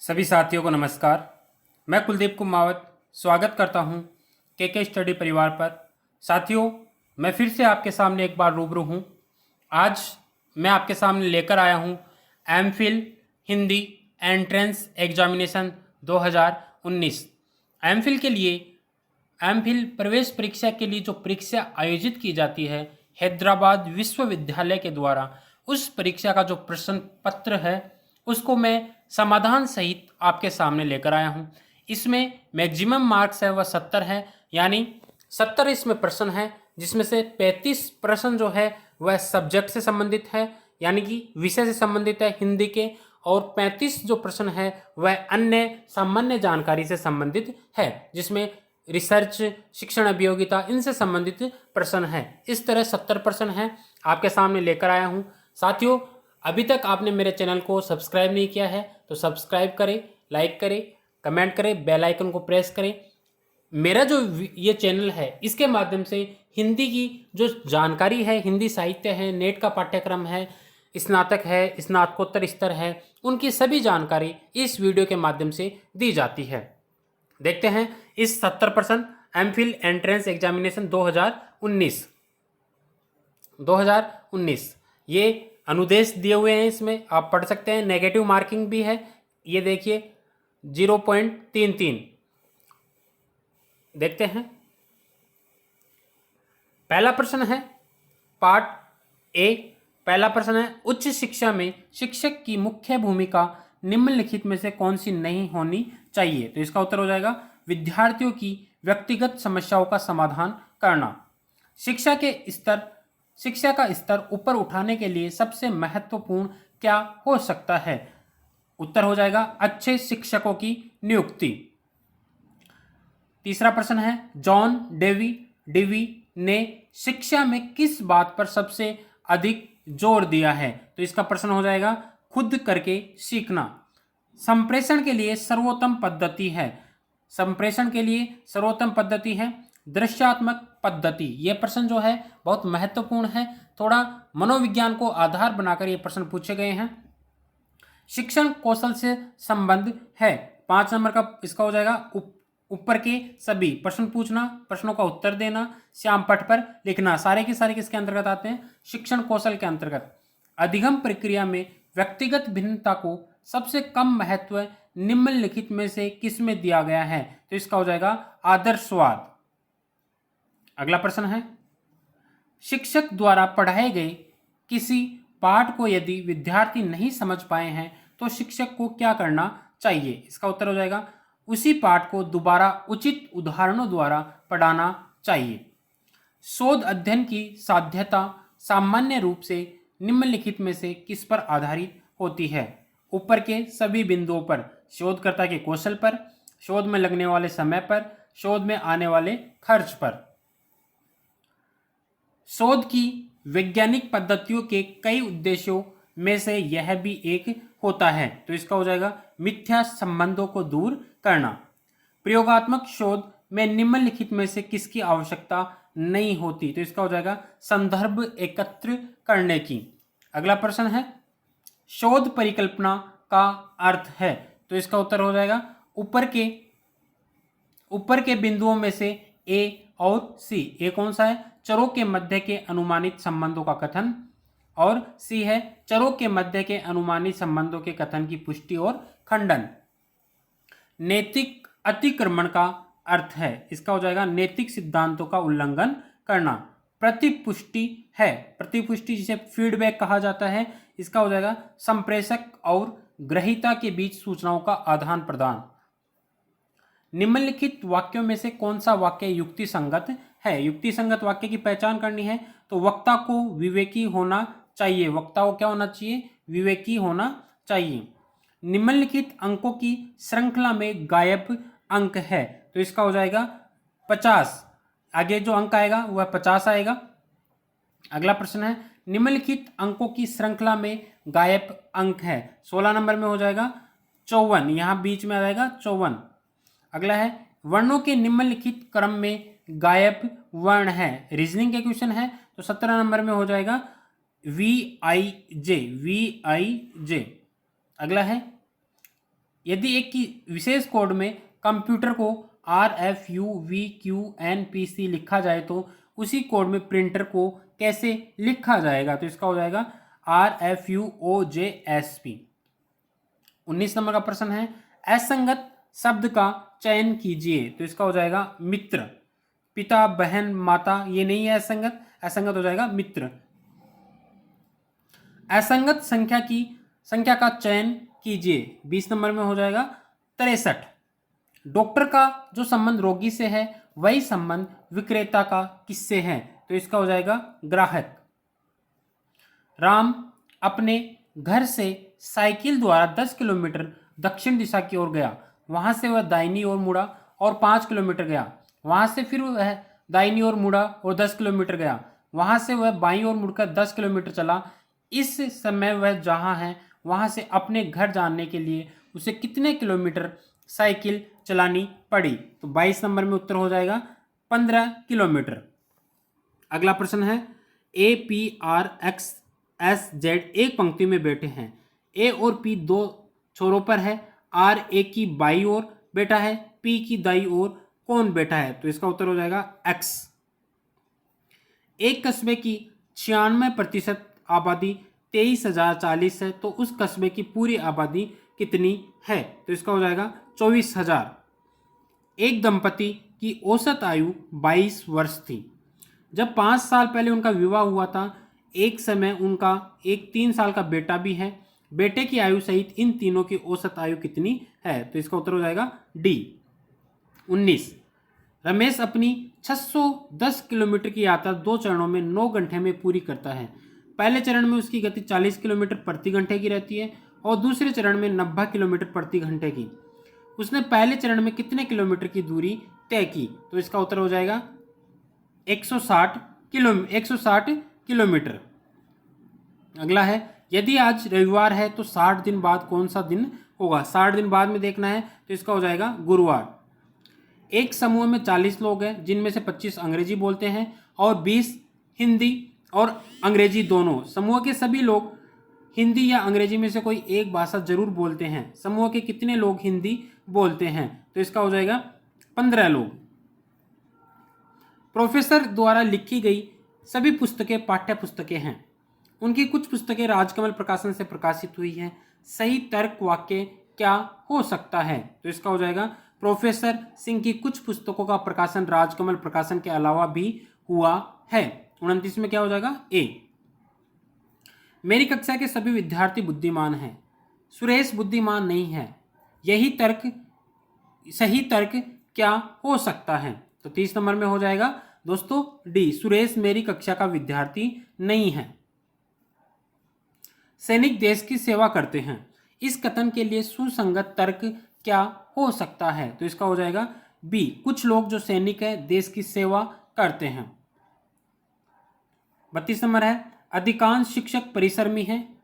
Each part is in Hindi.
सभी साथियों को नमस्कार। मैं कुलदीप कुमावत स्वागत करता हूं के स्टडी परिवार पर। साथियों, मैं फिर से आपके सामने एक बार रूबरू हूं। आज मैं आपके सामने लेकर आया हूं MPhil Hindi entrance examination 2019। MPhil के लिए एमफिल प्रवेश परीक्षा के लिए जो परीक्षा आयोजित की जाती है हैदराबाद विश्वविद्यालय के द्वारा, उस परीक्षा का जो प्रश्न पत्र है उसको मैं समाधान सहित आपके सामने लेकर आया हूं। इसमें मैक्सिमम मार्क्स है वह 70 है, यानी 70 इसमें प्रश्न है, जिसमें से 35 प्रश्न जो है वह सब्जेक्ट से संबंधित है, यानी कि विषय से संबंधित है हिंदी के, और 35 जो प्रश्न है वह अन्य सामान्य जानकारी से संबंधित है, जिसमें रिसर्च, शिक्षण अभियोगिता, इनसे संबंधित प्रश्न है। इस तरह 70 प्रश्न हैं आपके सामने लेकर आया हूं। साथियों, अभी तक आपने मेरे चैनल को सब्सक्राइब नहीं किया है तो सब्सक्राइब करें, लाइक करें, कमेंट करें, बेल आइकन को प्रेस करें। मेरा जो ये चैनल है इसके माध्यम से हिंदी की जो जानकारी है, हिंदी साहित्य है, नेट का पाठ्यक्रम है, स्नातक है, स्नातकोत्तर स्तर है, उनकी सभी जानकारी इस वीडियो के माध्यम से दी जाती है। देखते हैं इस 70% एमफिल एंट्रेंस एग्जामिनेशन 2019 ये अनुदेश दिए हुए हैं, इसमें आप पढ़ सकते हैं। नेगेटिव मार्किंग भी है, ये देखिए 0.33। देखते हैं, पहला प्रश्न है पार्ट ए। पहला प्रश्न है, उच्च शिक्षा में शिक्षक की मुख्य भूमिका निम्नलिखित में से कौन सी नहीं होनी चाहिए? तो इसका उत्तर हो जाएगा विद्यार्थियों की व्यक्तिगत समस्याओं का समाधान करना। शिक्षा का स्तर ऊपर उठाने के लिए सबसे महत्वपूर्ण क्या हो सकता है? उत्तर हो जाएगा अच्छे शिक्षकों की नियुक्ति। तीसरा प्रश्न है, जॉन डेवी ने शिक्षा में किस बात पर सबसे अधिक जोर दिया है? तो इसका प्रश्न हो जाएगा खुद करके सीखना। संप्रेषण के लिए सर्वोत्तम पद्धति है दृश्यात्मक पद्धति। यह प्रश्न जो है बहुत महत्वपूर्ण है, थोड़ा मनोविज्ञान को आधार बनाकर ये प्रश्न पूछे गए हैं। शिक्षण कौशल से संबंध है। 5 नंबर का इसका हो जाएगा ऊपर के सभी प्रश्न पूछना, प्रश्नों का उत्तर देना, श्याम पट पर लिखना। सारे के सारे किसके अंतर्गत आते हैं? शिक्षण कौशल के अंतर्गत। अधिगम प्रक्रिया में व्यक्तिगत भिन्नता को सबसे कम महत्व निम्नलिखित में से किसमें दिया गया है? तो इसका हो जाएगा आदर्शवाद। अगला प्रश्न है, शिक्षक द्वारा पढ़ाए गए किसी पाठ को यदि विद्यार्थी नहीं समझ पाए हैं तो शिक्षक को क्या करना चाहिए? इसका उत्तर हो जाएगा उसी पाठ को दोबारा उचित उदाहरणों द्वारा पढ़ाना चाहिए। शोध अध्ययन की साध्यता सामान्य रूप से निम्नलिखित में से किस पर आधारित होती है? ऊपर के सभी बिंदुओं पर, शोधकर्ता के कौशल पर, शोध में लगने वाले समय पर, शोध में आने वाले खर्च पर। शोध की वैज्ञानिक पद्धतियों के कई उद्देश्यों में से यह भी एक होता है, तो इसका हो जाएगा मिथ्या संबंधों को दूर करना। प्रयोगात्मक शोध में निम्नलिखित में से किसकी आवश्यकता नहीं होती? तो इसका हो जाएगा संदर्भ एकत्र करने की। अगला प्रश्न है, शोध परिकल्पना का अर्थ है? तो इसका उत्तर हो जाएगा ऊपर के बिंदुओं में से ए और सी। ए कौन सा है? चरों के मध्य के अनुमानित संबंधों का कथन, और सी है चरों के मध्य के अनुमानित संबंधों के कथन की पुष्टि और खंडन। नैतिक अतिक्रमण का अर्थ है? इसका हो जाएगा नैतिक सिद्धांतों का उल्लंघन करना। प्रतिपुष्टि जिसे फीडबैक कहा जाता है, इसका हो जाएगा संप्रेषक और ग्रहीता के बीच सूचनाओं का आदान प्रदान। निम्नलिखित वाक्यों में से कौन सा वाक्य युक्ति संगत है? युक्ति संगत वाक्य की पहचान करनी है तो वक्ता को विवेकी होना चाहिए। वक्ता को क्या होना चाहिए? विवेकी होना चाहिए। निम्नलिखित अंकों की श्रृंखला में गायब अंक है? तो इसका हो जाएगा 50। आगे जो अंक आएगा वह 50 आएगा। अगला प्रश्न है, निम्नलिखित अंकों की श्रृंखला में गायब अंक है? 16 नंबर में हो जाएगा 54, यहां बीच में आ जाएगा 54। अगला है, वर्णों के निम्नलिखित क्रम में गायब वर्ण है? रीजनिंग के क्वेश्चन है, तो 17 नंबर में हो जाएगा VIJ। अगला है, यदि एक की विशेष कोड में कंप्यूटर को RFUVQNPC लिखा जाए तो उसी कोड में प्रिंटर को कैसे लिखा जाएगा? तो इसका हो जाएगा RFUOJSP। 19 नंबर का प्रश्न है, असंगत शब्द का चयन कीजिए। तो इसका हो जाएगा मित्र। पिता, बहन, माता, ये नहीं है असंगत, असंगत हो जाएगा मित्र। असंगत संख्या का चयन कीजिए। 20 नंबर में हो जाएगा 63। डॉक्टर का जो संबंध रोगी से है वही संबंध विक्रेता का किससे है? तो इसका हो जाएगा ग्राहक। राम अपने घर से साइकिल द्वारा 10 किलोमीटर दक्षिण दिशा की ओर गया। वहां से वह दाहिनी ओर मुड़ा और 5 किलोमीटर गया। वहां से फिर वह दाहिनी ओर मुड़ा और 10 किलोमीटर गया। वहां से वह बाईं ओर मुड़कर 10 किलोमीटर चला। इस समय वह जहां है वहां से अपने घर जाने के लिए उसे कितने किलोमीटर साइकिल चलानी पड़ी? तो 22 नंबर में उत्तर हो जाएगा 15 किलोमीटर। अगला प्रश्न है, APRXSZ एक पंक्ति में बैठे हैं। ए और पी दो छोरों पर है। आर ए की बाई ओर बैठा है, पी की दाई ओर कौन बैठा है? तो इसका उत्तर हो जाएगा एक्स। एक कस्बे की 96% आबादी 23,040 है तो उस कस्बे की पूरी आबादी कितनी है? तो इसका हो जाएगा 24,000। एक दंपति की औसत आयु 22 वर्ष थी। जब 5 साल पहले उनका विवाह हुआ था, एक समय उनका एक 3 साल का बेटा भी है। बेटे की आयु सहित इन तीनों की औसत आयु कितनी है? तो इसका उत्तर हो जाएगा डी। 19। रमेश अपनी 610 किलोमीटर की यात्रा 2 चरणों में 9 घंटे में पूरी करता है। पहले चरण में उसकी गति 40 किलोमीटर प्रति घंटे की रहती है और दूसरे चरण में 90 किलोमीटर प्रति घंटे की। उसने पहले चरण में कितने किलोमीटर की दूरी तय की? तो इसका उत्तर हो जाएगा 160 किलोमीटर। अगला है, यदि आज रविवार है तो 60 दिन बाद कौन सा दिन होगा? 60 दिन बाद में देखना है तो इसका हो जाएगा गुरुवार। एक समूह में 40 लोग हैं जिनमें से 25 अंग्रेजी बोलते हैं और 20 हिंदी और अंग्रेजी दोनों। समूह के सभी लोग हिंदी या अंग्रेजी में से कोई एक भाषा जरूर बोलते हैं। समूह के कितने लोग हिंदी बोलते हैं? तो इसका हो जाएगा 15 लोग। प्रोफेसर द्वारा लिखी गई सभी पुस्तकें पाठ्य पुस्तकें हैं। उनकी कुछ पुस्तकें राजकमल प्रकाशन से प्रकाशित हुई हैं। सही तर्क वाक्य क्या हो सकता है? तो इसका हो जाएगा प्रोफेसर सिंह की कुछ पुस्तकों का प्रकाशन राजकमल प्रकाशन के अलावा भी हुआ है। 29 में क्या हो जाएगा? ए। मेरी कक्षा के सभी विद्यार्थी बुद्धिमान हैं। सुरेश बुद्धिमान नहीं है। सही तर्क क्या हो सकता है? तो 30 नंबर में हो जाएगा दोस्तों डी, सुरेश मेरी कक्षा का विद्यार्थी नहीं है। सैनिक देश की सेवा करते हैं। इस कथन के लिए सुसंगत तर्क क्या हो सकता है? तो इसका हो जाएगा बी, कुछ लोग जो सैनिक है देश की सेवा करते हैं। 32 नंबर है, अधिकांश शिक्षक परिश्रमी हैं।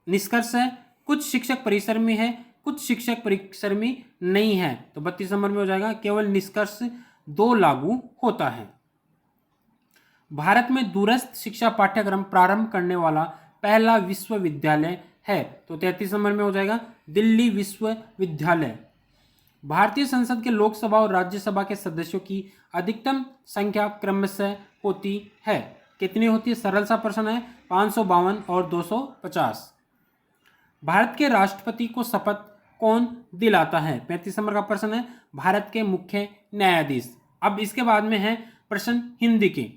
निष्कर्ष है कुछ शिक्षक परिश्रमी है, कुछ शिक्षक परिश्रमी नहीं है। तो 32 नंबर में हो जाएगा केवल निष्कर्ष 2 लागू होता है। भारत में दूरस्थ शिक्षा पाठ्यक्रम प्रारंभ करने वाला पहला विश्वविद्यालय है। तो 33 नंबर में हो जाएगा दिल्ली विश्वविद्यालय। भारतीय संसद के लोकसभा और राज्यसभा के सदस्यों की अधिकतम संख्या क्रमशः होती है। कितनी होती है? सरल सा प्रश्न है, 552 और 250। भारत के राष्ट्रपति को शपथ कौन दिलाता है? 35 नंबर का प्रश्न है, भारत के मुख्य न्यायाधीश। अब इसके बाद में है प्रश्न हिंदी के।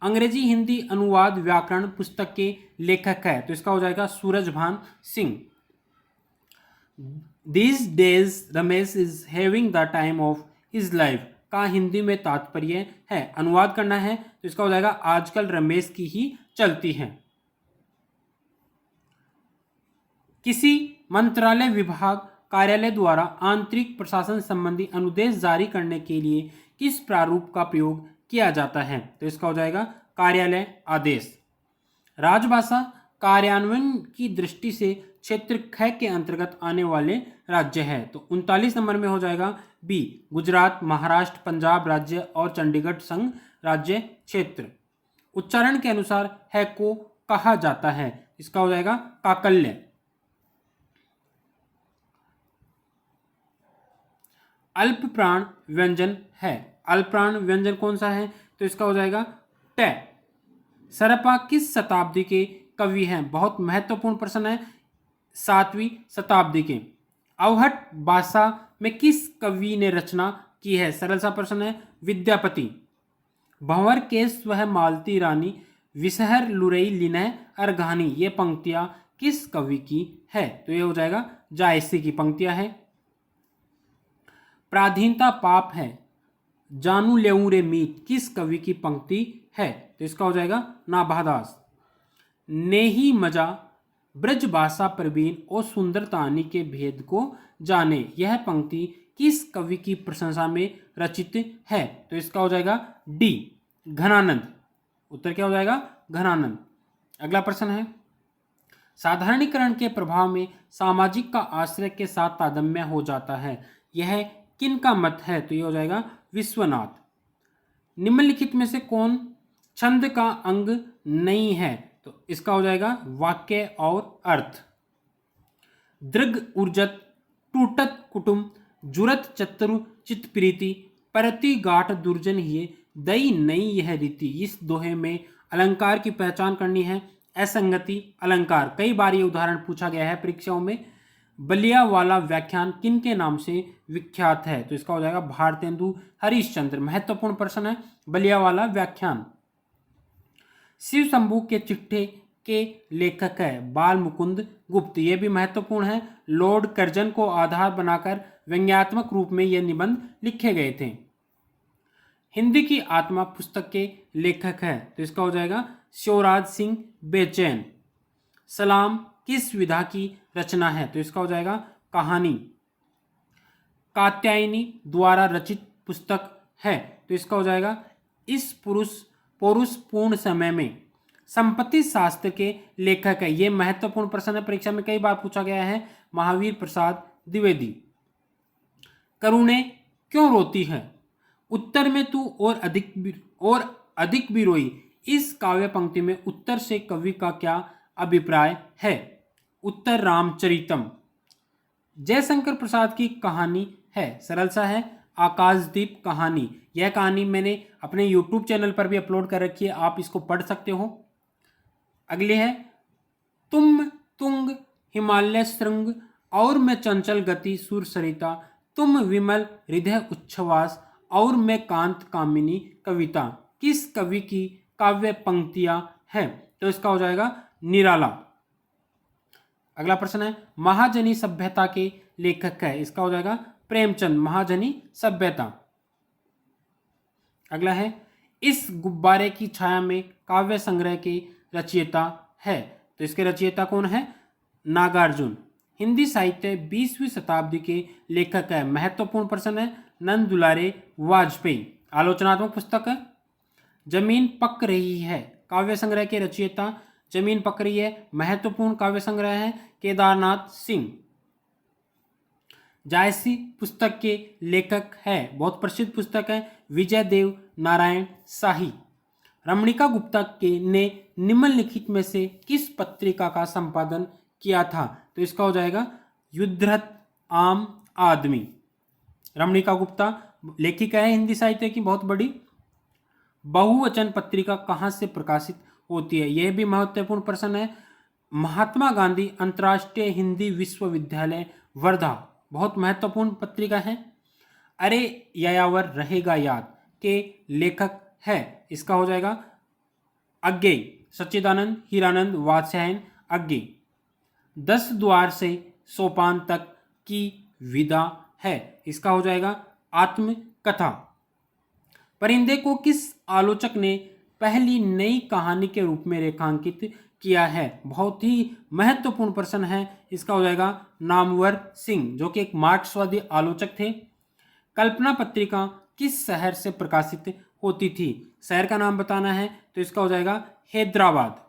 अंग्रेजी हिंदी अनुवाद व्याकरण पुस्तक के लेखक है। तो इसका हो जाएगा Surajbhan Singh. These days Ramesh is having the time of his life का हिंदी में तात्पर्य है, अनुवाद करना है तो इसका हो जाएगा आजकल रमेश की ही चलती है। किसी मंत्रालय विभाग कार्यालय द्वारा आंतरिक प्रशासन संबंधी अनुदेश जारी करने के लिए किस प्रारूप का प्रयोग किया जाता है? तो इसका हो जाएगा कार्यालय आदेश। राजभाषा कार्यान्वयन की दृष्टि से क्षेत्र ख के अंतर्गत आने वाले राज्य है। तो 39 नंबर में हो जाएगा बी, गुजरात, महाराष्ट्र, पंजाब राज्य और चंडीगढ़ संघ राज्य क्षेत्र। उच्चारण के अनुसार है को कहा जाता है, इसका हो जाएगा काकल्य। अल्प प्राण व्यंजन है। अल्प प्राण व्यंजन कौन सा है? तो इसका हो जाएगा ट। सरपा किस शताब्दी के कवि हैं? बहुत महत्वपूर्ण प्रश्न है, 7वीं शताब्दी के। अवहट भाषा में किस कवि ने रचना की है? सरल सा प्रश्न है, विद्यापति। भंवर के स्वह मालती रानी, विषहर लुरई लिनय अर्घानी, ये पंक्तियां किस कवि की है? तो ये हो जाएगा जायसी की पंक्तियां हैं। प्राधीनता पाप है, जानू लेऊं रे मीत, किस कवि की पंक्ति है? तो इसका हो जाएगा नाभादास। नेही मजा ब्रज भाषा प्रवीण और सुंदर तानी के भेद को जाने, यह पंक्ति किस कवि की प्रशंसा में रचित है? तो इसका हो जाएगा डी, घनानंद। उत्तर क्या हो जाएगा? घनानंद। अगला प्रश्न है, साधारणीकरण के प्रभाव में सामाजिक का आश्रय के साथ तादम्य हो जाता है, यह किन का मत है? तो ये हो जाएगा विश्वनाथ। निम्नलिखित में से कौन छंद का अंग नहीं है? तो इसका हो जाएगा वाक्य और अर्थ। दृग ऊर्जत, टूटत कुटुम, जुरत चतुर चित प्रीति, परति गाठ दुर्जन ही दई नई यह रीति। इस दोहे में अलंकार की पहचान करनी है। असंगति अलंकार, कई बार ये उदाहरण पूछा गया है परीक्षाओं में। बलिया वाला व्याख्यान किन के नाम से विख्यात है? तो इसका हो जाएगा भारतेंदु हरिश्चंद्र। महत्वपूर्ण प्रश्न है बलिया वाला व्याख्यान। शिव शंभू के चिट्ठे के लेखक है बाल मुकुंद गुप्त, ये भी महत्वपूर्ण है। लॉर्ड कर्जन को आधार बनाकर व्यंग्यात्मक रूप में ये निबंध लिखे गए थे। हिंदी की आत्मा पुस्तक के लेखक है, तो इसका हो जाएगा शिवराज सिंह बेचैन। सलाम किस विधा की रचना है? तो इसका हो जाएगा कहानी। कात्यायनी द्वारा रचित पुस्तक है, तो इसका हो जाएगा इस पौरुष पूर्ण समय में। संपत्ति शास्त्र के लेखक है, ये महत्वपूर्ण प्रश्न है, परीक्षा में कई बार पूछा गया है, महावीर प्रसाद द्विवेदी। करुणे क्यों रोती है? उत्तर में तू और अधिक भी रोई। इस काव्य पंक्ति में उत्तर से कवि का क्या अभिप्राय है? उत्तर रामचरितम। जयशंकर प्रसाद की कहानी है, सरल सा है, आकाशदीप कहानी। यह कहानी मैंने अपने YouTube चैनल पर भी अपलोड कर रखी है, आप इसको पढ़ सकते हो। अगली है, तुम तुंग हिमालय श्रृंग, और मैं चंचल गति सुर सरिता, तुम विमल हृदय उच्छ्वास, और मैं कांत कामिनी कविता, किस कवि की काव्य पंक्तियां हैं? तो इसका हो जाएगा निराला। अगला प्रश्न है, महाजनी सभ्यता के लेखक है, इसका हो जाएगा प्रेमचंद। महाजनी सभ्यता। अगला है, इस गुब्बारे की छाया में काव्य संग्रह के रचयिता है, तो इसके रचयिता कौन है? नागार्जुन। हिंदी साहित्य 20वीं शताब्दी के लेखक है, महत्वपूर्ण प्रश्न है, नंद दुलारे वाजपेयी। आलोचनात्मक पुस्तक है। जमीन पक रही है काव्य संग्रह के रचयिता, जमीन पक रही है महत्वपूर्ण काव्य संग्रह है, केदारनाथ सिंह। जायसी पुस्तक के लेखक है, बहुत प्रसिद्ध पुस्तक है, विजय देव नारायण शाही। रमणिका गुप्ता के ने निम्नलिखित में से किस पत्रिका का संपादन किया था? तो इसका हो जाएगा युद्धरथ आम आदमी। रमणिका गुप्ता लेखिका है हिंदी साहित्य की बहुत बड़ी। बहुवचन पत्रिका कहाँ से प्रकाशित होती है? यह भी महत्वपूर्ण प्रश्न है। महात्मा गांधी अंतर्राष्ट्रीय हिंदी विश्वविद्यालय वर्धा, बहुत महत्वपूर्ण पत्रिका है। अरे यायावर रहेगा याद के लेखक है, इसका हो जाएगा अज्ञेय सच्चिदानंद हीरानंद वात्स्यायन अज्ञेय। 10 द्वार से सोपान तक की विदा है, इसका हो जाएगा आत्मकथा। परिंदे को किस आलोचक ने पहली नई कहानी के रूप में रेखांकित किया है? बहुत ही महत्वपूर्ण प्रश्न है, इसका हो जाएगा नामवर सिंह, जो कि एक मार्क्सवादी आलोचक थे। कल्पना पत्रिका किस शहर से प्रकाशित होती थी? शहर का नाम बताना है, तो इसका हो जाएगा हैदराबाद।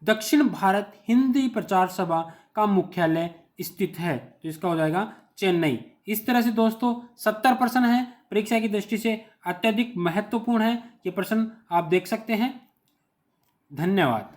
दक्षिण भारत हिंदी प्रचार सभा का मुख्यालय स्थित है, तो इसका हो जाएगा चेन्नई। इस तरह से दोस्तों 70 प्रश्न है, परीक्षा की दृष्टि से अत्यधिक महत्वपूर्ण है। ये प्रश्न आप देख सकते हैं। धन्यवाद।